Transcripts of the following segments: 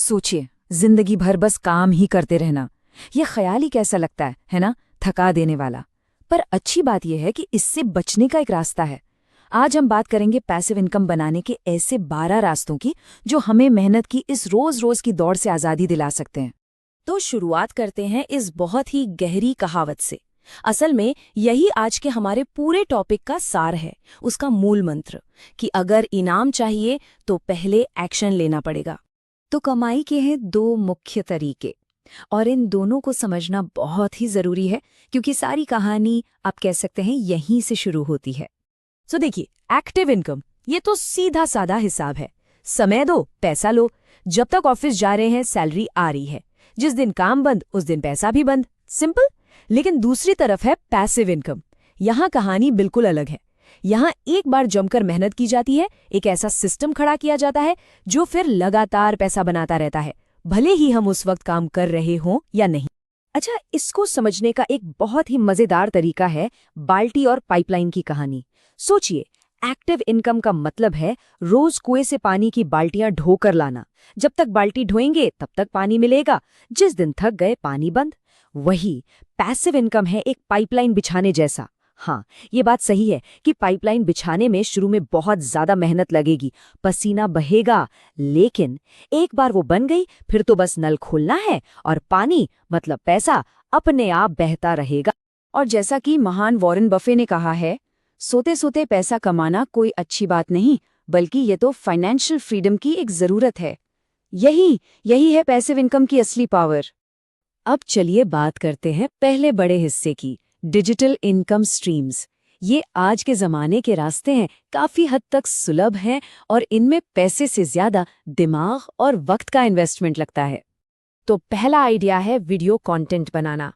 सोचिए, जिंदगी भर बस काम ही करते रहना, यह ख्याल ही कैसा लगता है ना, थका देने वाला। पर अच्छी बात यह है कि इससे बचने का एक रास्ता है। आज हम बात करेंगे पैसिव इनकम बनाने के ऐसे 12 रास्तों की जो हमें मेहनत की इस रोज-रोज की दौड़ से आज़ादी दिला सकते हैं। तो शुरुआत करते हैं इस बहुत ही गहरी कहावत से। असल में यही आज के हमारे पूरे टॉपिक का सार है, उसका मूल मंत्र, कि अगर इनाम चाहिए तो पहले एक्शन लेना पड़ेगा। तो कमाई के हैं 2 मुख्य तरीके, और इन दोनों को समझना बहुत ही जरूरी है क्योंकि सारी कहानी आप कह सकते हैं यहीं से शुरू होती है। तो देखिए, एक्टिव इनकम ये तो सीधा साधा हिसाब है। समय दो, पैसा लो। जब तक ऑफिस जा रहे हैं सैलरी आ रही है, जिस दिन काम बंद उस दिन पैसा भी बंद, सिंपल। लेकिन दूसरी तरफ है पैसिव इनकम। यहाँ कहानी बिल्कुल अलग है। यहाँ एक बार जमकर मेहनत की जाती है, एक ऐसा सिस्टम खड़ा किया जाता है जो फिर लगातार पैसा बनाता रहता है, भले ही हम उस वक्त काम कर रहे हों या नहीं। अच्छा, इसको समझने का एक बहुत ही मजेदार तरीका है बाल्टी और पाइपलाइन की कहानी। सोचिए, एक्टिव इनकम का मतलब है रोज कुएं से पानी की बाल्टियां ढोकर लाना। जब तक बाल्टी ढोएंगे तब तक पानी मिलेगा, जिस दिन थक गए पानी बंद। वही पैसिव इनकम है एक पाइपलाइन बिछाने जैसा। हाँ, ये बात सही है कि पाइपलाइन बिछाने में शुरू में बहुत ज्यादा मेहनत लगेगी, पसीना बहेगा, लेकिन एक बार वो बन गई फिर तो बस नल खोलना है और पानी मतलब पैसा अपने आप बहता रहेगा। और जैसा कि महान वॉरेन बफे ने कहा है, सोते सोते पैसा कमाना कोई अच्छी बात नहीं, बल्कि ये तो फाइनेंशियल फ्रीडम की एक जरूरत है। यही है पैसिव इनकम की असली पावर। अब चलिए बात करते हैं पहले बड़े हिस्से की, डिजिटल इनकम स्ट्रीम्स। ये आज के जमाने के रास्ते हैं, काफी हद तक सुलभ हैं और इनमें पैसे से ज्यादा दिमाग और वक्त का इन्वेस्टमेंट लगता है। तो पहला आइडिया है वीडियो कंटेंट बनाना।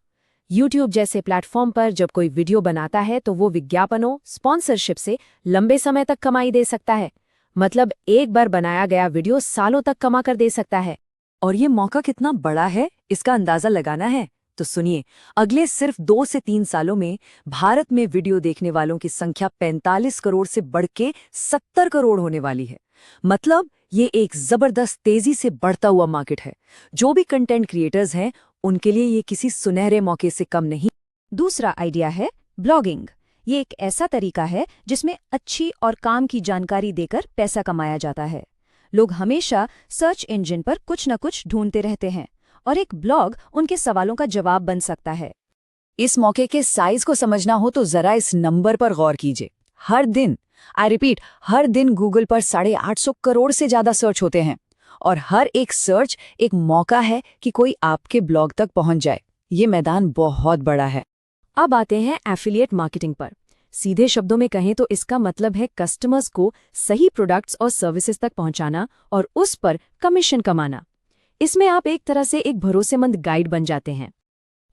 YouTube जैसे प्लेटफॉर्म पर जब कोई वीडियो बनाता है तो वो विज्ञापनों, स्पॉन्सरशिप से लंबे समय तक कमाई दे सकता है। मतलब एक बार बनाया गया वीडियो सालों तक कमा कर दे सकता है। और ये मौका कितना बड़ा है, इसका अंदाजा लगाना है तो सुनिए, अगले सिर्फ 2 से 3 सालों में भारत में वीडियो देखने वालों की संख्या 45 करोड़ से बढ़ के 70 करोड़ होने वाली है। मतलब ये एक जबरदस्त तेजी से बढ़ता हुआ मार्केट है। जो भी कंटेंट क्रिएटर्स हैं उनके लिए ये किसी सुनहरे मौके से कम नहीं। दूसरा आइडिया है ब्लॉगिंग। ये एक ऐसा तरीका है जिसमें अच्छी और काम की जानकारी देकर पैसा कमाया जाता है। लोग हमेशा सर्च इंजन पर कुछ न कुछ ढूंढते रहते हैं और एक ब्लॉग उनके सवालों का जवाब बन सकता है। इस मौके के साइज को समझना हो तो जरा इस नंबर पर गौर कीजिए। हर दिन, आई रिपीट, हर दिन गूगल पर 850 करोड़ से ज्यादा सर्च होते हैं और हर एक सर्च एक मौका है कि कोई आपके ब्लॉग तक पहुंच जाए। ये मैदान बहुत बड़ा है। अब आते हैं एफिलिएट मार्केटिंग पर। सीधे शब्दों में कहें तो इसका मतलब है कस्टमर्स को सही प्रोडक्ट्स और सर्विसेज तक पहुंचाना और उस पर कमीशन कमाना। इसमें आप एक तरह से एक भरोसेमंद गाइड बन जाते हैं।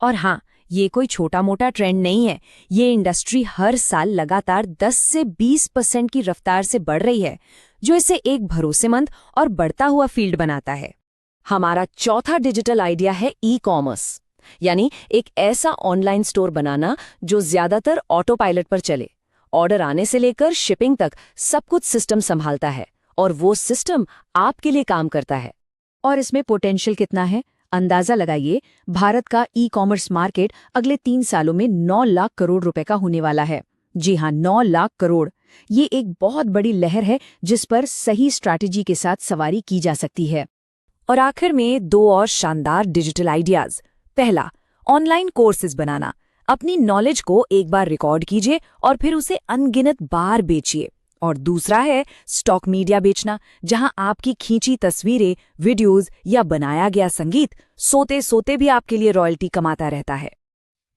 और हाँ, ये कोई छोटा मोटा ट्रेंड नहीं है। ये इंडस्ट्री हर साल लगातार 10 से 20% की रफ्तार से बढ़ रही है, जो इसे एक भरोसेमंद और बढ़ता हुआ फील्ड बनाता है। हमारा चौथा डिजिटल आइडिया है ई कॉमर्स, यानी एक ऐसा ऑनलाइन स्टोर बनाना जो ज्यादातर ऑटो पायलट पर चले। ऑर्डर आने से लेकर शिपिंग तक सब कुछ सिस्टम संभालता है और वो सिस्टम आपके लिए काम करता है। और इसमें पोटेंशियल कितना है, अंदाजा लगाइए। भारत का ई कॉमर्स मार्केट अगले 3 सालों में 9 लाख करोड़ रुपए का होने वाला है। जी हाँ, 9 लाख करोड़। ये एक बहुत बड़ी लहर है जिस पर सही स्ट्रैटेजी के साथ सवारी की जा सकती है। और आखिर में 2 और शानदार डिजिटल आइडियाज। पहला, ऑनलाइन कोर्सेज बनाना। अपनी नॉलेज को एक बार रिकॉर्ड कीजिए और फिर उसे अनगिनत बार बेचिए। और दूसरा है स्टॉक मीडिया बेचना, जहां आपकी खींची तस्वीरें, वीडियोस या बनाया गया संगीत सोते सोते भी आपके लिए रॉयल्टी कमाता रहता है।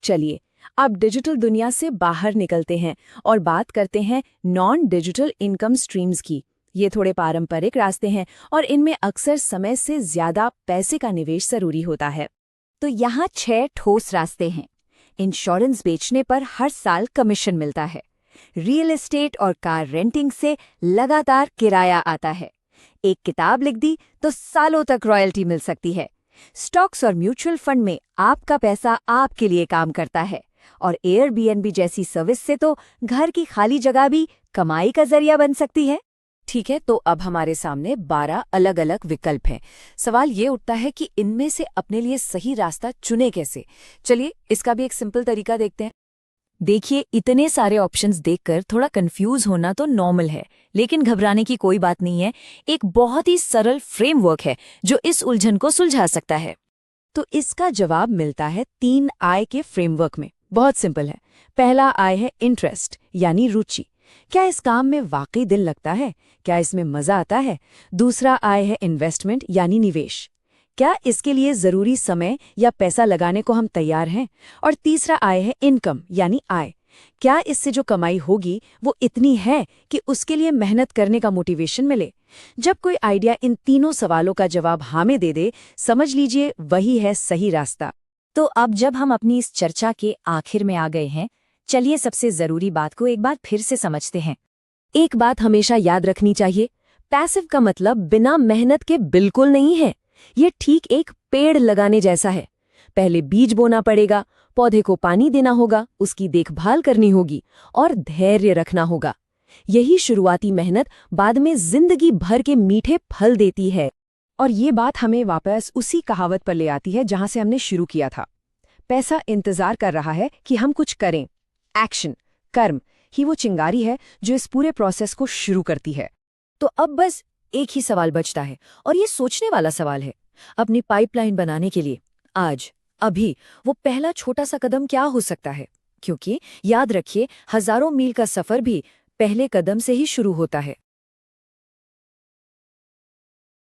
चलिए, अब डिजिटल दुनिया से बाहर निकलते हैं और बात करते हैं नॉन डिजिटल इनकम स्ट्रीम्स की। ये थोड़े पारंपरिक रास्ते हैं और इनमें अक्सर समय से ज्यादा पैसे का निवेश जरूरी होता है। तो यहाँ 6 ठोस रास्ते हैं। इंश्योरेंस बेचने पर हर साल कमीशन मिलता है। रियल एस्टेट और कार रेंटिंग से लगातार किराया आता है। एक किताब लिख दी तो सालों तक रॉयल्टी मिल सकती है। स्टॉक्स और म्यूचुअल फंड में आपका पैसा आपके लिए काम करता है। और एयरबीएनबी जैसी सर्विस से तो घर की खाली जगह भी कमाई का जरिया बन सकती है। ठीक है, तो अब हमारे सामने 12 अलग अलग विकल्प हैं। सवाल ये उठता है कि इनमें से अपने लिए सही रास्ता चुने कैसे। चलिए इसका भी एक सिंपल तरीका देखते हैं। देखिए, इतने सारे ऑप्शंस देखकर थोड़ा कंफ्यूज होना तो नॉर्मल है, लेकिन घबराने की कोई बात नहीं है। एक बहुत ही सरल फ्रेमवर्क है जो इस उलझन को सुलझा सकता है। तो इसका जवाब मिलता है 3 आय के फ्रेमवर्क में। बहुत सिंपल है। पहला आय है इंटरेस्ट यानी रुचि। क्या इस काम में वाकई दिल लगता है? क्या इसमें मजा आता है? दूसरा आय है इन्वेस्टमेंट यानी निवेश। क्या इसके लिए जरूरी समय या पैसा लगाने को हम तैयार हैं? और तीसरा आय है इनकम यानी आय। क्या इससे जो कमाई होगी वो इतनी है कि उसके लिए मेहनत करने का मोटिवेशन मिले? जब कोई आइडिया इन तीनों सवालों का जवाब हाँ में दे दे, समझ लीजिए वही है सही रास्ता। तो अब जब हम अपनी इस चर्चा के आखिर में आ गए हैं, चलिए सबसे जरूरी बात को एक बार फिर से समझते हैं। एक बात हमेशा याद रखनी चाहिए, पैसिव का मतलब बिना मेहनत के बिल्कुल नहीं है। ये ठीक एक पेड़ लगाने जैसा है। पहले बीज बोना पड़ेगा, पौधे को पानी देना होगा, उसकी देखभाल करनी होगी और धैर्य रखना होगा। यही शुरुआती मेहनत बाद में जिंदगी भर के मीठे फल देती है। और ये बात हमें वापस उसी कहावत पर ले आती है जहां से हमने शुरू किया था। पैसा इंतजार कर रहा है कि हम कुछ करें। एक्शन, कर्म ही वो चिंगारी है जो इस पूरे प्रोसेस को शुरू करती है। तो अब बस एक ही सवाल बचता है, और ये सोचने वाला सवाल है। अपनी पाइपलाइन बनाने के लिए आज, अभी वो पहला छोटा सा कदम क्या हो सकता है? क्योंकि याद रखिए, हजारों मील का सफर भी पहले कदम से ही शुरू होता है।